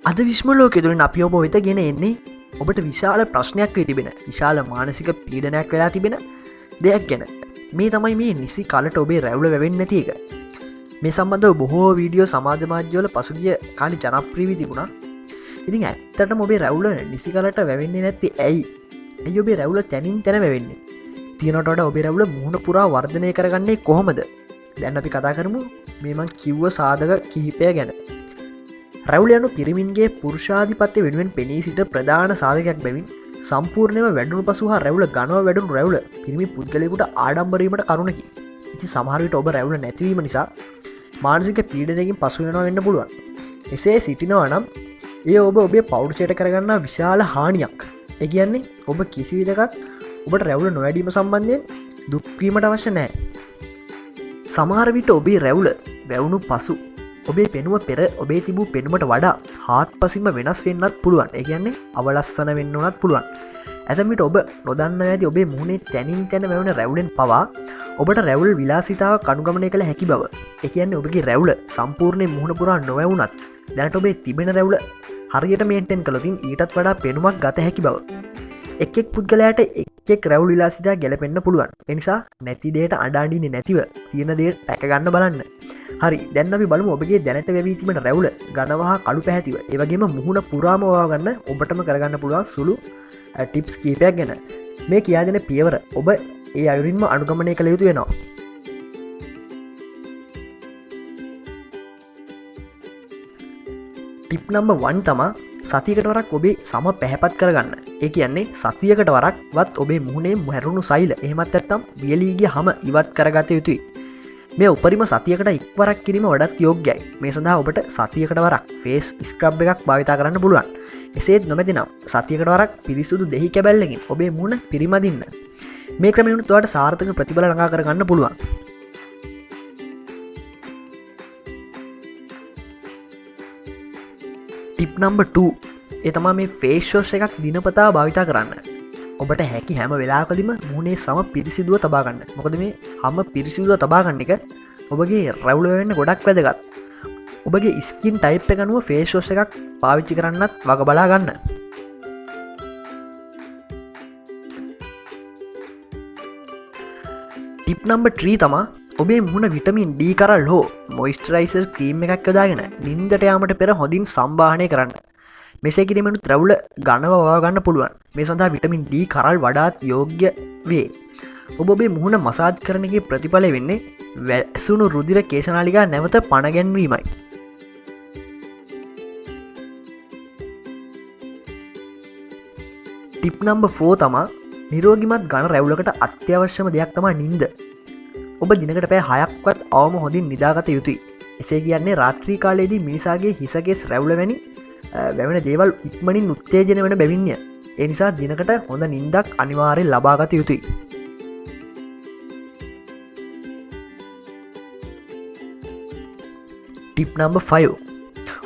අද විශ්ම ලෝකෙ තුළින් අපි ඔබ වෙත ගෙන එන්නේ ඔබට විශාල ප්‍රශ්නයක් වෙ තිබෙන විශාල මානසික පීඩනයක් වෙලා තිබෙන දෙයක් ගැන. මේ තමයි මේ නිසි කලට ඔබේ රැවුල වැවෙන්නේ නැති එක. මේ සම්බන්ධව බොහෝ වීඩියෝ සමාජ මාධ්‍යවල පසුගිය කාලේ ජනප්‍රිය වී තිබුණා. ඉතින් ඇත්තටම ඔබේ රැවුල නිසි කලට වැවෙන්නේ නැත්තේ ඇයි? ඇයි ඔබේ රැවුල තැනින් තැන වැවෙන්නේ? තියනට වඩා ඔබේ රැවුල මුහුණ පුරා වර්ධනය කරගන්නේ කොහොමද? දැන් අපි කතා කරමු මේ මං කිව්ව සාධක කිහිපය ගැන. රැවුල යනු පිරිමින්ගේ පුරුෂාධිපත්‍ය වෙනුවෙන් පෙනී සිට ප්‍රධාන සාධකයක් බැවින් සම්පූර්ණයම වැඩුණු පසු හා රැවුල ගනව වැඩුණු රැවුල පිරිමි පුද්ගලයෙකුට ආඩම්බරීමට කරුණකි. ඉතින් සමහර විට ඔබ රැවුල නැතිවීම නිසා මානසික පීඩනයකින් පසු වෙනවා වෙන්න පුළුවන්. එසේ සිටිනවා නම් ඒ ඔබ ඔබේ පෞරුෂයට කරගන්නා විශාල හානියක්. ඒ කියන්නේ ඔබ කිසි විදිහක ඔබට රැවුල නොවැඩීම සම්බන්ධයෙන් දුක් වීමට අවශ්‍ය නැහැ. සමහර විට ඔබේ රැවුල වැවුණු පසු ඔබේ පෙනුම පෙර ඔබේ තිබූ පෙනුමට වඩා හාත්පසින්ම වෙනස් වෙන්නත් පුළුවන්. ඒ කියන්නේ අවලස්සන වෙන්න උනත් පුළුවන්. ඇතැම් විට ඔබ නොදන්නා ඇති ඔබේ මුහුණේ තැනින් තැන වැවෙන රැවුලෙන් පවා ඔබට රැවුල් විලාසිතාවක් අනුගමනය කළ හැකි බව. ඒ කියන්නේ ඔබගේ රැවුල සම්පූර්ණයෙන් මුහුණ පුරා නොවැවුනත් දැනට ඔබේ තිබෙන රැවුල හරියට මේන්ටේන් කළොත් ඊටත් වඩා පෙනුමක් ගත හැකි බව. එක් පුද්ගලයාට එක් රැවුල් විලාසිතා ගැලපෙන්න පුළුවන්. ඒ නිසා නැති දෙයට අඬන්නේ නැතිව තියෙන දේට රැක ගන්න බලන්න. හරි, දැන් අපි බලමු ඔබගේ දැනට වැවී තිබෙන රැවුල ඝනවහ කළු පැහැතිව ඒ වගේම මුහුණ පුරාම වවා ගන්න ඔබටම කරගන්න පුළුවන් සුළු ටිප්ස් කීපයක් ගැන. මේ කියා දෙන පියවර ඔබ ඒ අයුරින්ම අනුගමනය කළ යුතු වෙනවා. ටිප් නම්බර් 1 තමා සතියකට වරක් ඔබේ සම පැහැපත් කරගන්න. ඒ කියන්නේ සතියකට වරක්වත් ඔබේ මුහුණේ හැරුණු සෛල එහෙමත් නැත්නම් වියලී ගිය හැම ඉවත් කරගත යුතුයි. මේ උපරිම සතියකට එක්වරක් කිරීම වඩාත් යෝග්‍යයි. මේ සඳහා ඔබට සතියකට වරක් ෆේස් ස්ක්‍රබ් එකක් භාවිතා කරන්න පුළුවන්. එසේත් නොමැති නම් සතියකට වරක් පිරිසුදු දෙහි කැබැල්ලකින් ඔබේ මුහුණ පිරිමදින්න. මේ ක්‍රමයෙන් ඔයාලට සාර්ථක ප්‍රතිඵල ළඟා කරගන්න පුළුවන්. ටිප් නම්බර් 2 ඒ තමයි මේ ෆේස් වොෂ් එකක් දිනපතා භාවිතා කරන්න. ඔබට හැකි හැම වෙලාවකදීම මුහුණේ සම පිරිසිදුව තබා ගන්න. මොකද මේ හැම පිරිසිදුව තබා ගන්න එක ඔබගේ රැවුල වෙන්න ගොඩක් වැදගත්. ඔබගේ ස්කින් ටයිප් එක අනුව ෆේස් වොෂ් එකක් පාවිච්චි කරන්නත් වග බලා ගන්න. ටිප් නම්බර් 3 තමයි ඔබේ මුහුණ විටමින් D කරල් හෝ මොයිස්චරයිසර් ක්‍රීම් එකක් යොදාගෙන නිින්දට යාමට පෙර හොඳින් සම්බාහනය කරන්න. මෙසේ කිරීමෙනුත් රැවුල ඝනව වවා ගන්න පුළුවන්. මේ සඳහා විටමින් D කරල් වඩාත් යෝග්‍ය වේ. ඔබ ඔබේ මුහුණ මසාජ් කරන එකේ ප්‍රතිඵලය වෙන්නේ වැසුණු රුධිර කේශනාලිකා නැවත පණ ගැන්වීමයි. ටිප් නම්බර් 4 තමයි නිරෝගිමත් ඝන රැවුලකට අත්‍යවශ්‍යම දෙයක් තමයි නිින්ද. ඔබ දිනකට පැය 6ක්වත් අවම හොඳින් නිදාගත යුතුයි. එසේ කියන්නේ රාත්‍රී කාලයේදී මිනිසාගේ හිසකේස් රැවුල වැනි වැවෙන දේවල් ඉක්මනින් උත්තේජනය වෙන බැවින්ය. ඒ නිසා දිනකට හොඳ නිින්දක් අනිවාර්යෙන් ලබාගත යුතුයි. ටිප් නම්බර් 5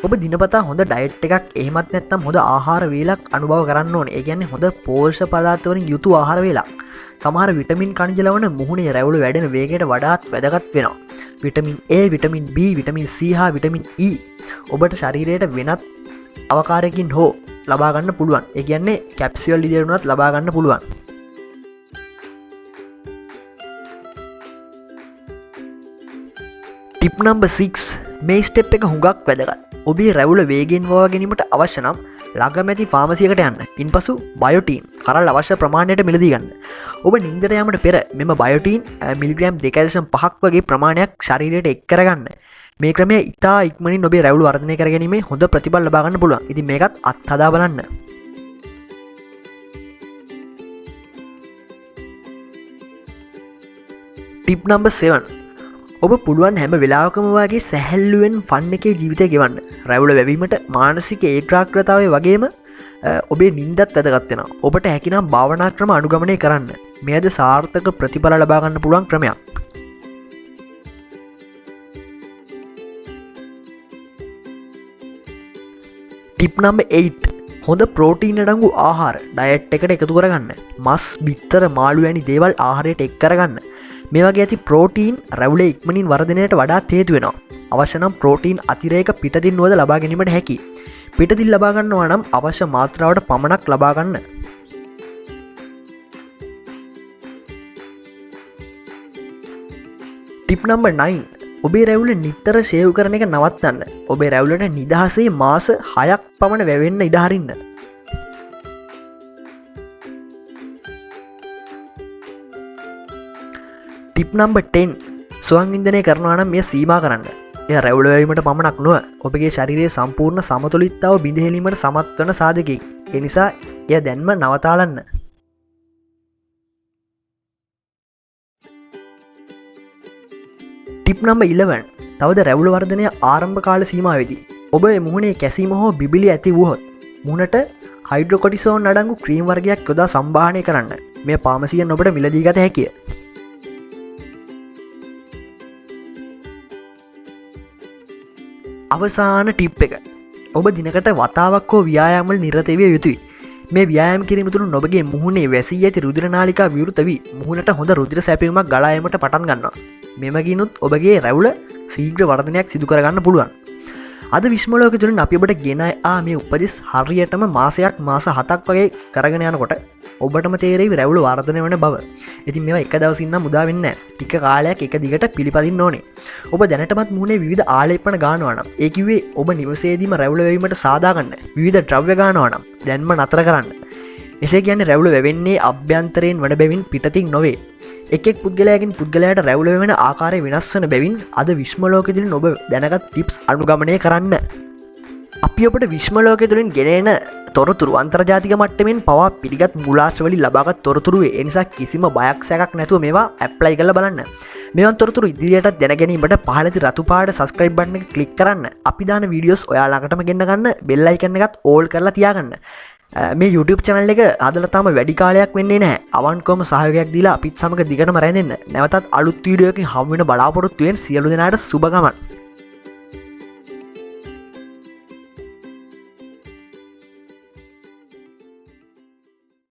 ඔබ දිනපතා හොඳ ඩයට් එකක් එහෙමත් නැත්නම් හොඳ ආහාර වේලක් අනුභව කරන්න ඕනේ. ඒ කියන්නේ හොඳ පෝෂක පදාර්ථ වලින් යුතු ආහාර වේලක්. සමහර විටමින් කණජ ලවණ මුහුණේ රැවුල වැඩෙන වේගයට වඩාත් වැදගත් වෙනවා. Vitamin A, vitamin B, vitamin C හා විටමින් E ඔබට ශරීරයට වෙනත් අවකාරයකින් හෝ ලබා ගන්න පුළුවන්. ඒ කියන්නේ කැප්සියල් විදියට උනත් ලබා ගන්න පුළුවන්. ටිප් නම්බර් 6 මේ ස්ටෙප් එක හුඟක් වැදගත්. ඔබේ රැවුල වේගෙන් වවා ගැනීමට අවශ්‍ය නම් ළඟමැති ෆාමසියකට යන්න. ඉන්පසු බයෝටින් කරල් අවශ්‍ය ප්‍රමාණයට මිලදී ගන්න. ඔබ නිින්දට යාමට පෙර මෙම බයෝටින් මිලිග්‍රෑම් 2.5ක් වගේ ප්‍රමාණයක් ශරීරයට එක් කරගන්න. මේ ක්‍රමය ඉතා ඉක්මනින් ඔබේ රැවුල වර්ධනය කර ගැනීමේ හොඳ ප්‍රතිඵල ලබා ගන්න පුළුවන්. ඉතින් මේකත් අත්හදා බලන්න. ටිප් නම්බර් 7 ඔබ පුළුවන් හැම වෙලාවකම වගේ සැහැල්ලුවෙන් ෆන් එකේ ජීවිතය ගෙවන්න. රැවුල වැවීමට මානසික ඒකාග්‍රතාවය වගේම ඔබේ නිින්දත් වැදගත් වෙනවා. ඔබට හැකිනම් භාවනා ක්‍රම අනුගමනය කරන්න. මෙයද සාර්ථක ප්‍රතිඵල ලබා ගන්න පුළුවන් ක්‍රමයක්. ටිප් නම්බර් 8 හොඳ ප්‍රෝටීන් අඩංගු ආහාර ඩයට් එකට එකතු කරගන්න. මස්, බිත්තර, මාළු වැනි දේවල් ආහාරයට එක් කරගන්න. මේ වගේ ඇති ප්‍රෝටීන් රැවුලේ ඉක්මනින් වර්ධනයට වඩා හේතු වෙනවා. අවශ්‍ය නම් ප්‍රෝටීන් අතිරේක පිටතින් වුවද ලබා ගැනීමට හැකි. පිටතින් ලබා ගන්නවා නම් අවශ්‍ය මාත්‍රාවට පමණක් ලබා ගන්න. ටිප් නම්බර් 9 ඔබේ රැවුල නිතර සේව් කරන එක නවත්තන්න. ඔබේ රැවුලට නිදහසේ මාස 6ක් පමණ වැවෙන්න ඉඩ හරින්න. ටිප් නම්බර් 10 ස්වයං ඉන්ධනය කරනවා නම් මෙය සීමා කරන්න. එය රැවුල වැවීමට පමණක් නොව ඔබගේ ශරීරයේ සම්පූර්ණ සමතුලිතතාව බිඳහෙලීමට සමත් වන සාධකයකි. ඒ නිසා එය දැන්ම නවතාලන්න. ටිප් නම්බර් 11 තවද රැවුල වර්ධනය ආරම්භ කාල සීමාවේදී ඔබ මුහුණේ කැසීම හෝ බිබිලි ඇති වුවහොත් මුහුණට හයිඩ්‍රොකොටිසෝන් අඩංගු ක්‍රීම් වර්ගයක් යොදා සම්භාහනය කරන්න. මේ පාමසියෙන් ඔබට මිලදී ගත හැකිය. අවසාන ටිප් එක ඔබ දිනකට වතාවක් හෝ ව්‍යායාමවල නිරත විය යුතුයි. මේ ව්‍යායාම කිරීම තුළ ඔබගේ මුහුණේ වැසී ඇති රුධිර නාලිකා විවෘත වී මුහුණට හොඳ රුධිර සැපයීමක් ගලා යාමට පටන් ගන්නවා. මෙමගිනුත් ඔබගේ රැවුල ශීඝ්‍ර වර්ධනයක් සිදු කරගන්න පුළුවන්. අද විශ්ම ලෝකෙ තුලින් අපි ඔබට ගෙන මේ උපදෙස් හරියටම මාසයක් මාස 7ක් වගේ කරගෙන යනකොට ඔබටම තේරෙයි රැවුල වර්ධනය වෙන බව. ඉතින් මේවා එක දවසින් නම් උදා වෙන්නේ නැහැ. ටික කාලයක් එක දිගට පිළිපදින්න ඕනේ. ඔබ දැනටමත් මුහුණේ විවිධ ආලේපන ගන්නවා නම් ඒ කිව්වේ ඔබ නිවසේදීම රැවුල වැවීමට සාදා ගන්න විවිධ ද්‍රව්‍ය ගන්නවා නම් දැන්ම නතර කරන්න. එසේ කියන්නේ රැවුල වැවෙන්නේ අභ්‍යන්තරයෙන් වඩ බැවින් පිටතින් නොවේ. එක් පුද්ගලයාගෙන් පුද්ගලයාට රැවුල වෙන ආකාරය වෙනස් වන බැවින් අද විශ්ම ලෝකෙ තුලින් ඔබ දැනගත් ටිප්ස් අනුගමනය කරන්න. අපි ඔබට විශ්ම ලෝකෙ තුලින් ගෙනෙන තොරතුරු අන්තර්ජාතික මට්ටමින් පවා පිළිගත් මූලාශ්‍රවලින් ලබාගත් තොරතුරු ඒ නිසා කිසිම බයක් සැකක් නැතුව මේවා ඇප්ලයි කරලා බලන්න. මේවන් තොරතුරු ඉදිරියටත් දැන ගැනීමට පහළ තියෙන රතු පාට subscribe button එක click කරන්න. අපි දාන වීඩියෝස් ඔයාලටම ගෙන්න ගන්න bell icon එකත් all කරලා තියාගන්න. මේ YouTube channel එක හදලා තාම වැඩි කාලයක් වෙන්නේ නැහැ. අවන්කවම සහයෝගයක් දීලා අපිත් සමග දිගටම රැඳෙන්න. නැවතත් අලුත් වීඩියෝ එකකින් හමු වෙන බලාපොරොත්තු වෙන සියලු දෙනාට සුබ ගමන්.